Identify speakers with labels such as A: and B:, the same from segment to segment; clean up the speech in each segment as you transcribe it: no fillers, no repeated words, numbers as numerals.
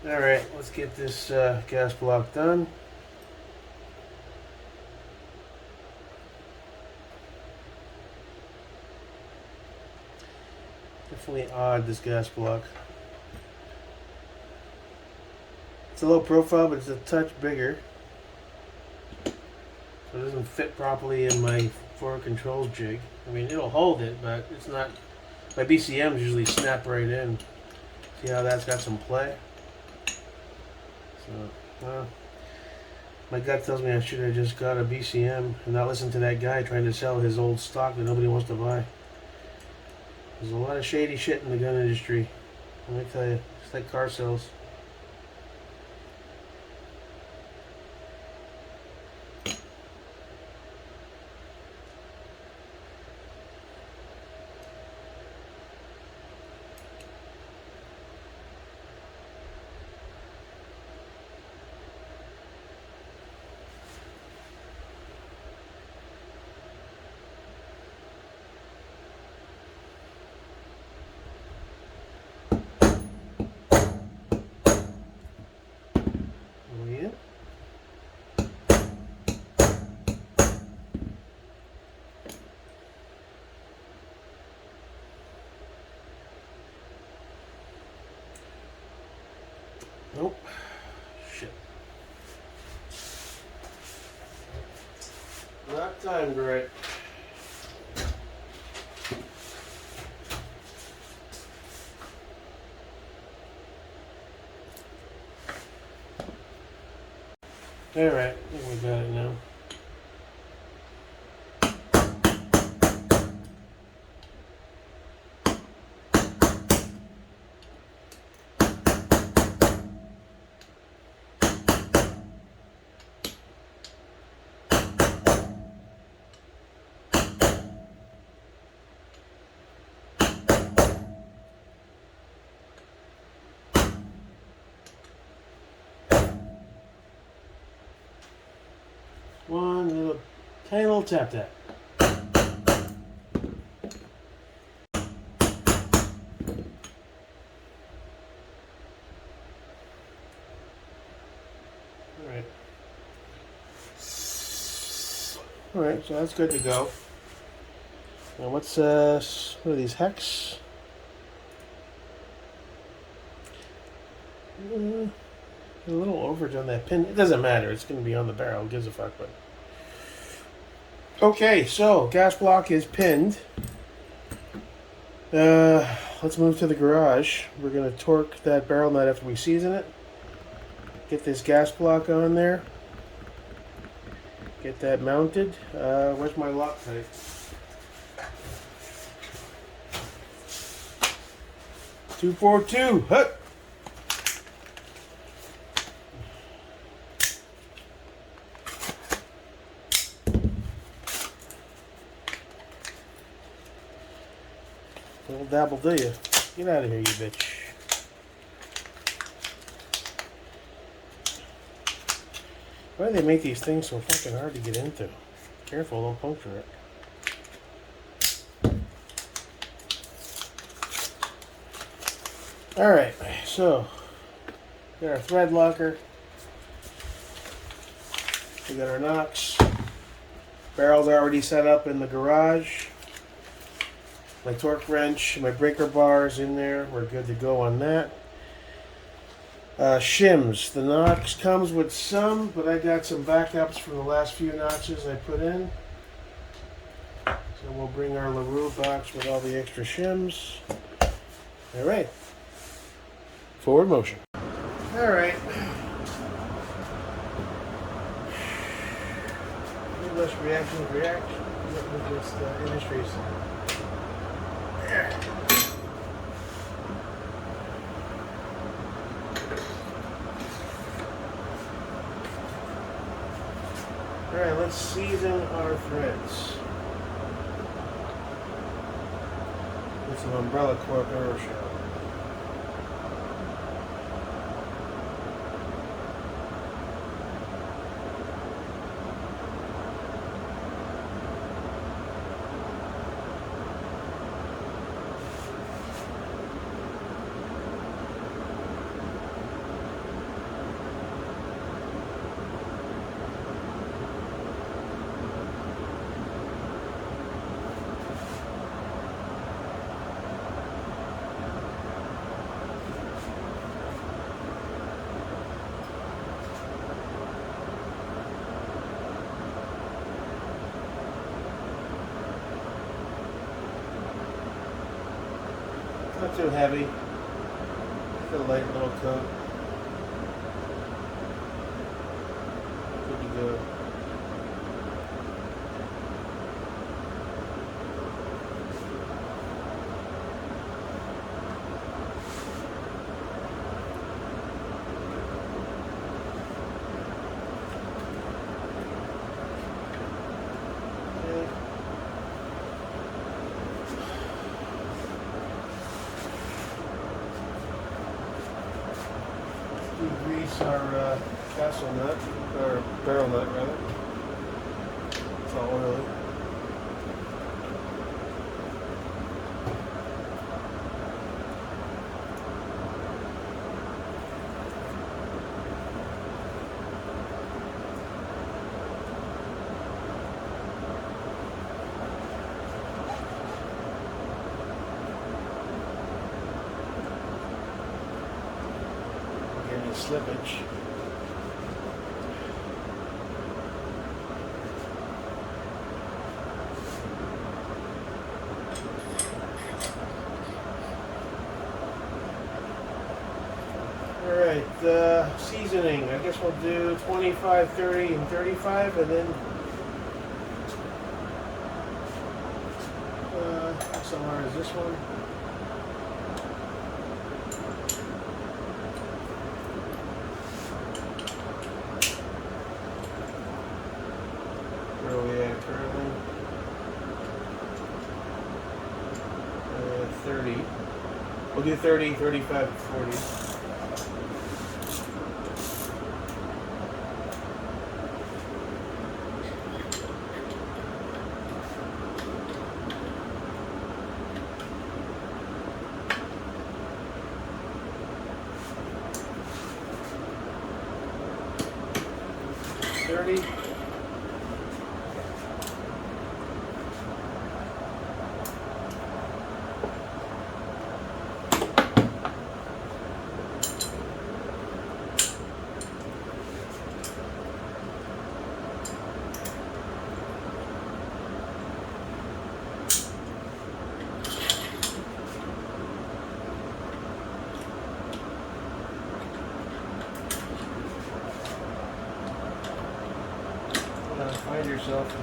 A: Alright, let's get this gas block done. Definitely odd, this gas block. It's a low profile, but it's a touch bigger. So it doesn't fit properly in my forward controls jig. I mean, it'll hold it, but it's not. My BCMs usually snap right in. See how that's got some play? So, my gut tells me I should have just got a BCM and not listened to that guy trying to sell his old stock that nobody wants to buy. There's a lot of shady shit in the gun industry. Let me tell you, it's like car sales. Oh yeah. Nope. Shit. Not timed right. Alright, I think we got it now. One little tiny little tap tap. Alright. Alright, so that's good to go. Now what are these hex? A little overage on that pin. It doesn't matter. It's going to be on the barrel. Who gives a fuck? But okay, so gas block is pinned. Let's move to the garage. We're going to torque that barrel nut after we season it. Get this gas block on there. Get that mounted. Where's my Loctite? .242. Hut. Little dabble, do you? Get out of here, you bitch. Why do they make these things so fucking hard to get into? Careful, don't puncture it. Alright, so we got our thread locker. We got our knocks. Barrel's already set up in the garage. My torque wrench, my breaker bars in there. We're good to go on that. Shims. The notch comes with some, but I got some backups from the last few notches I put in. So we'll bring our LaRue box with all the extra shims. Alright. Forward motion. Alright. Less reaction. With this industries. There. Alright, let's season our threads with some Umbrella Corp Aeroshell. Not too heavy. Just a light little coat. Good to go. Grease our castle nut, or barrel nut rather. It's all oily. Slippage. Alright, seasoning. I guess we'll do 25, 30, and 35, and then XLR is this one. Where are we at currently? 30. We'll do 30, 35, 40. Find yourself in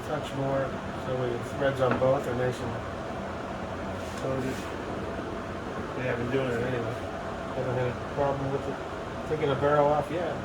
A: touch more so the threads on both are nice and coated. Yeah, I've been doing it anyway. Haven't had a problem with it taking a barrel off yet.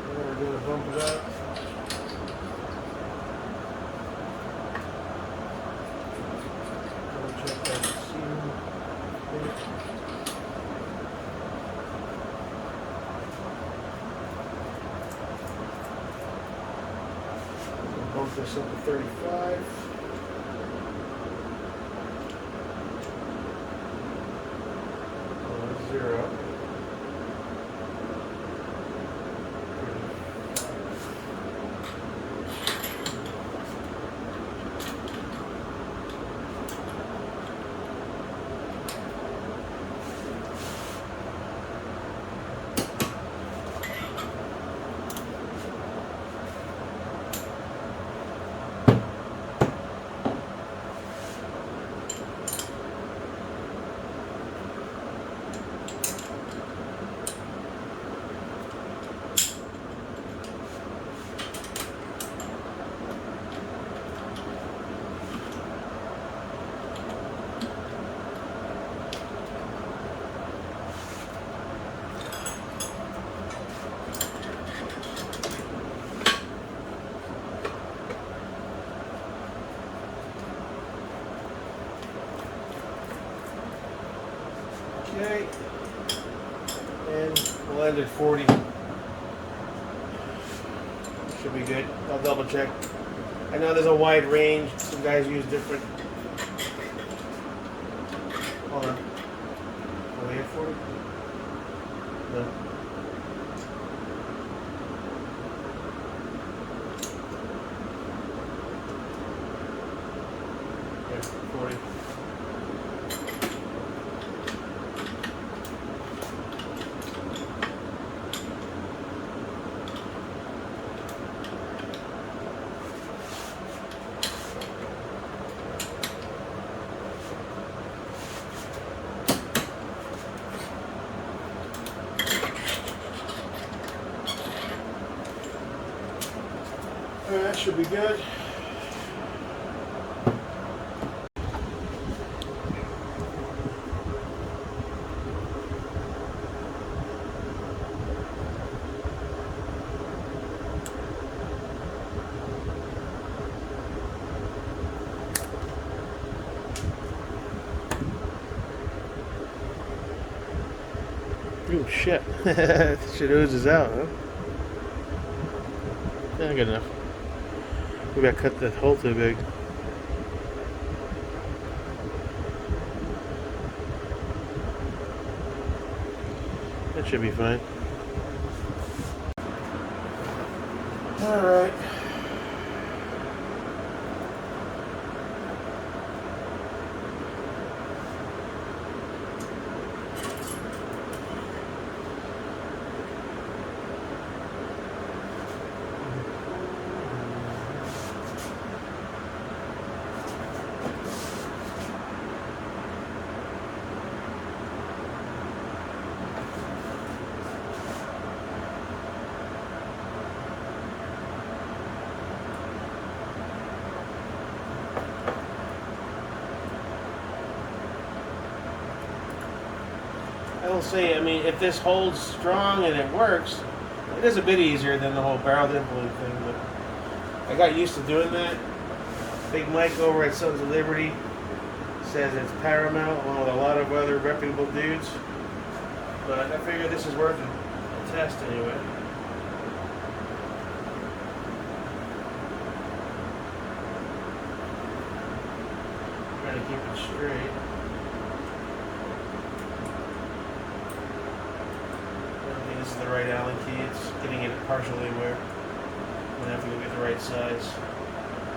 A: We're going to bump it up. Check that seam. Bump this up to 35. Zero. Okay, and we'll end at 40. Should be good. I'll double check. I know there's a wide range. Some guys use different. Hold on. Are we at 40? No. Yeah, 40. Alright, that should be good. Oh shit. Shit oozes out, huh? Yeah, good enough. Maybe I cut that hole too big. That should be fine. Alright. I will say, I mean, if this holds strong and it works, it is a bit easier than the whole barrel dimpling thing, but I got used to doing that. Big Mike over at Sons of Liberty says it's paramount, along with a lot of other reputable dudes. But I figure this is worth a test anyway. Trying to keep it straight. This is the right Allen key. It's getting it partially where I'm gonna have to go get the right size.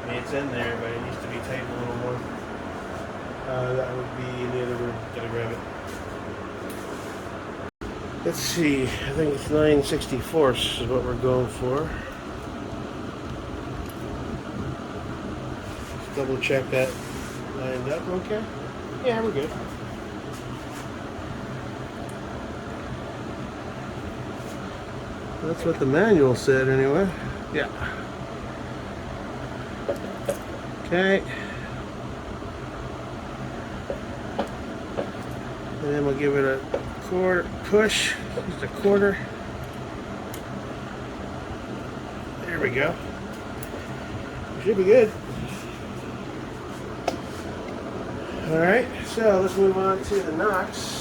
A: I mean, it's in there, but it needs to be tightened a little more. That would be in the other room. Gotta grab it. Let's see. I think it's 9/64 is what we're going for. Just double check that lined up. Okay. Yeah, we're good. That's what the manual said anyway. Yeah. Okay. And then we'll give it a quarter push. Just a quarter. There we go. Should be good. Alright, so let's move on to the knocks.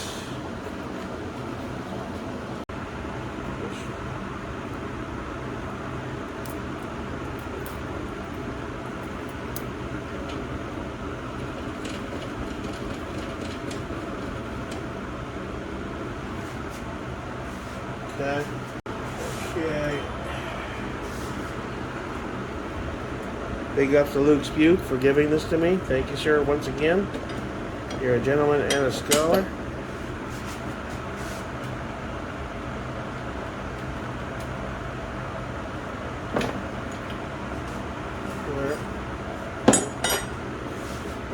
A: Okay. Big ups to Luke Spuke for giving this to me. Thank you, sir, once again. You're a gentleman and a scholar.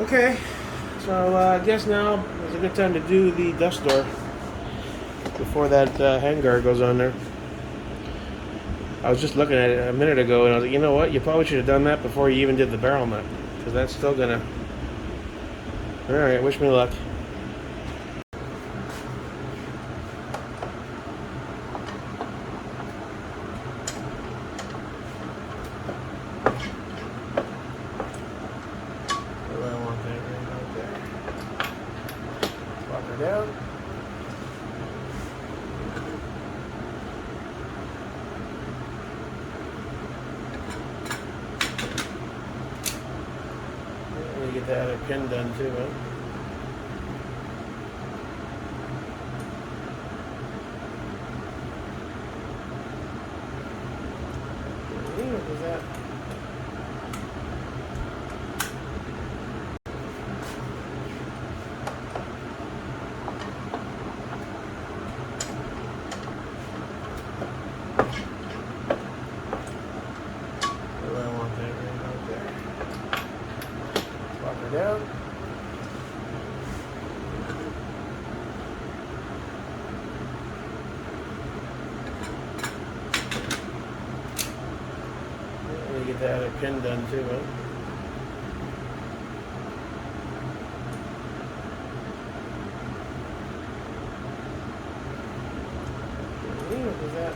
A: Okay, so I guess now is a good time to do the dust door before that handguard goes on there. I was just looking at it a minute ago and I was like, you know what? You probably should have done that before you even did the barrel nut, because that's still gonna... Alright, wish me luck. Down. get the other pin done too, huh? What was that? What do I want that right out there? Pop her down. Get the other pin done too, huh? What was that?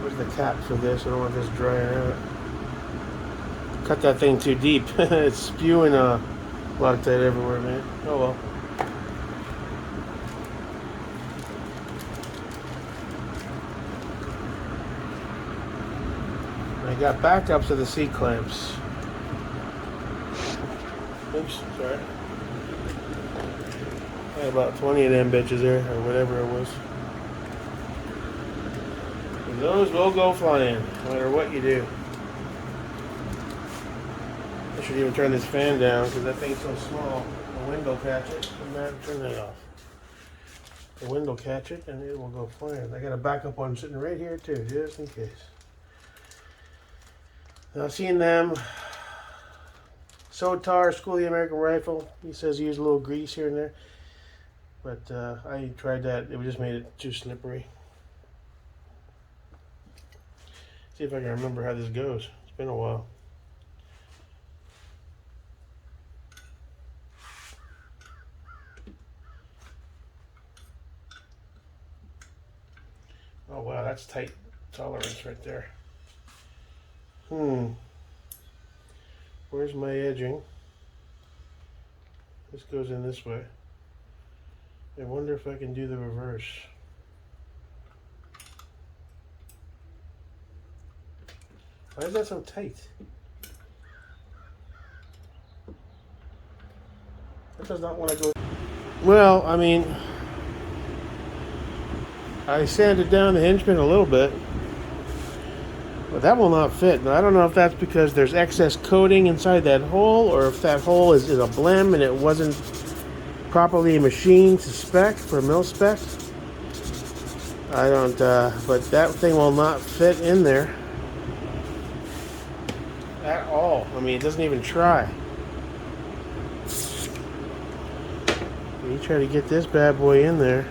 A: Where's the cap for this? I don't want this drying out. Cut that thing too deep. It's spewing Loctite everywhere, man. Oh well. I got backups of the C-clamps. Oops, sorry. I had about 20 of them bitches there, or whatever it was. And those will go flying, no matter what you do. I should even turn this fan down because that thing's so small. The wind will catch it. Turn that off. The wind will catch it and it will go flying. I got a backup one sitting right here too, just in case. Now I've seen them. Sotar, School of the American Rifle. He says use a little grease here and there. But I tried that. It just made it too slippery. See if I can remember how this goes. It's been a while. Oh wow, that's tight tolerance right there. Where's my edging? This goes in this way. I wonder if I can do the reverse. Why is that so tight? That does not want to go. Well, I mean, I sanded down the hinge pin a little bit, but that will not fit. Now, I don't know if that's because there's excess coating inside that hole, or if that hole is a blem and it wasn't properly machined to spec, for mil spec. I don't, but that thing will not fit in there at all. I mean, it doesn't even try. You try to get this bad boy in there.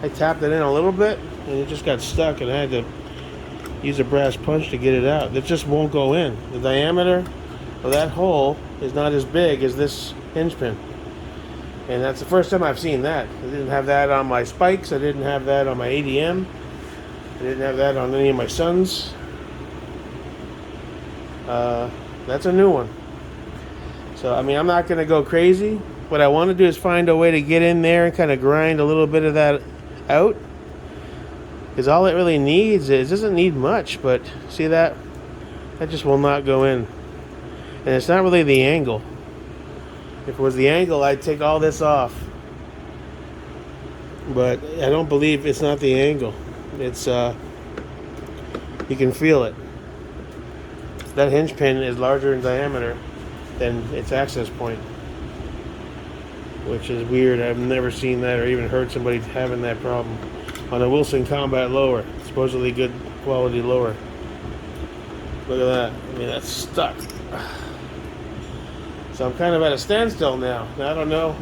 A: I tapped it in a little bit and it just got stuck, and I had to use a brass punch to get it out. It just won't go in. The diameter of that hole is not as big as this hinge pin. And that's the first time I've seen that. I didn't have that on my spikes. I didn't have that on my ADM. I didn't have that on any of my Suns. That's a new one. So, I mean, I'm not going to go crazy. What I want to do is find a way to get in there and kind of grind a little bit of that out. Because all it really needs is, it doesn't need much, but see that? That just will not go in. And it's not really the angle. If it was the angle, I'd take all this off. But I don't believe it's not the angle. It's, you can feel it. That hinge pin is larger in diameter than its access point, which is weird. I've never seen that or even heard somebody having that problem on a Wilson Combat lower, supposedly good quality lower. Look at that. I mean, that's stuck. So I'm kind of at a standstill now. I don't know.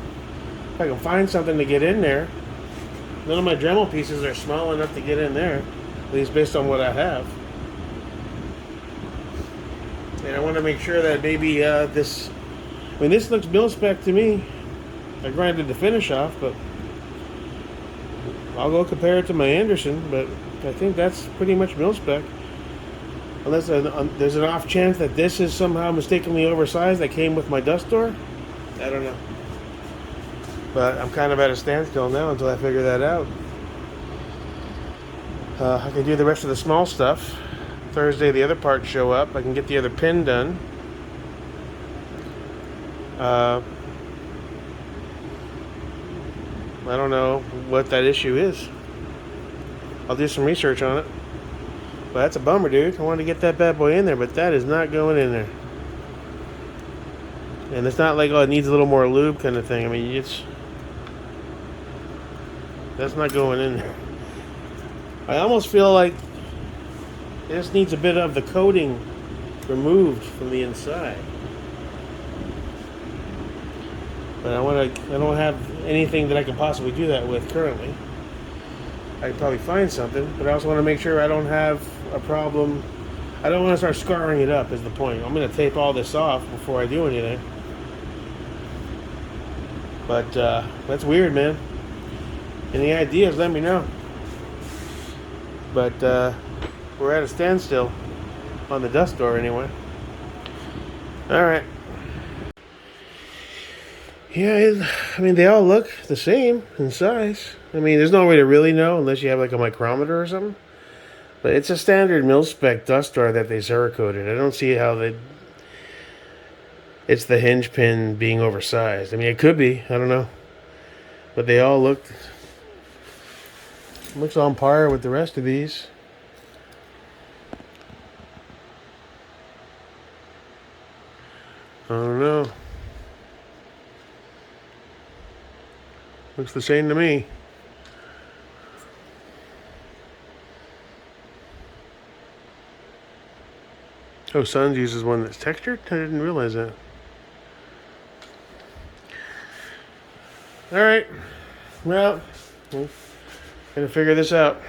A: If I can find something to get in there. None of my Dremel pieces are small enough to get in there, at least based on what I have. And I want to make sure that maybe this, I mean, this looks mil-spec to me. I grinded the finish off, but I'll go compare it to my Anderson, but I think that's pretty much mil-spec. Unless there's an off chance that this is somehow mistakenly oversized that came with my dust door. I don't know. But I'm kind of at a standstill now until I figure that out. I can do the rest of the small stuff. Thursday the other parts show up. I can get the other pin done. I don't know what that issue is. I'll do some research on it. But that's a bummer, dude. I wanted to get that bad boy in there, but that is not going in there. And it's not like, oh, it needs a little more lube kind of thing. I mean, that's not going in there. I almost feel like this needs a bit of the coating removed from the inside. But I don't have anything that I can possibly do that with currently. I could probably find something, but I also want to make sure I don't have a problem. I don't want to start scarring it up is the point. I'm going to tape all this off before I do anything. But that's weird, man. Any ideas, let me know. But we're at a standstill on the dust door anyway. Alright. Yeah, I mean, they all look the same in size. I mean, there's no way to really know unless you have like a micrometer or something. But it's a standard mil-spec dust door that they Cerakoted. I don't see how it's the hinge pin being oversized. I mean, it could be. I don't know. But they all looks on par with the rest of these. I don't know. Looks the same to me. Oh, Suns uses one that's textured? I didn't realize that. Alright. Well, gonna figure this out.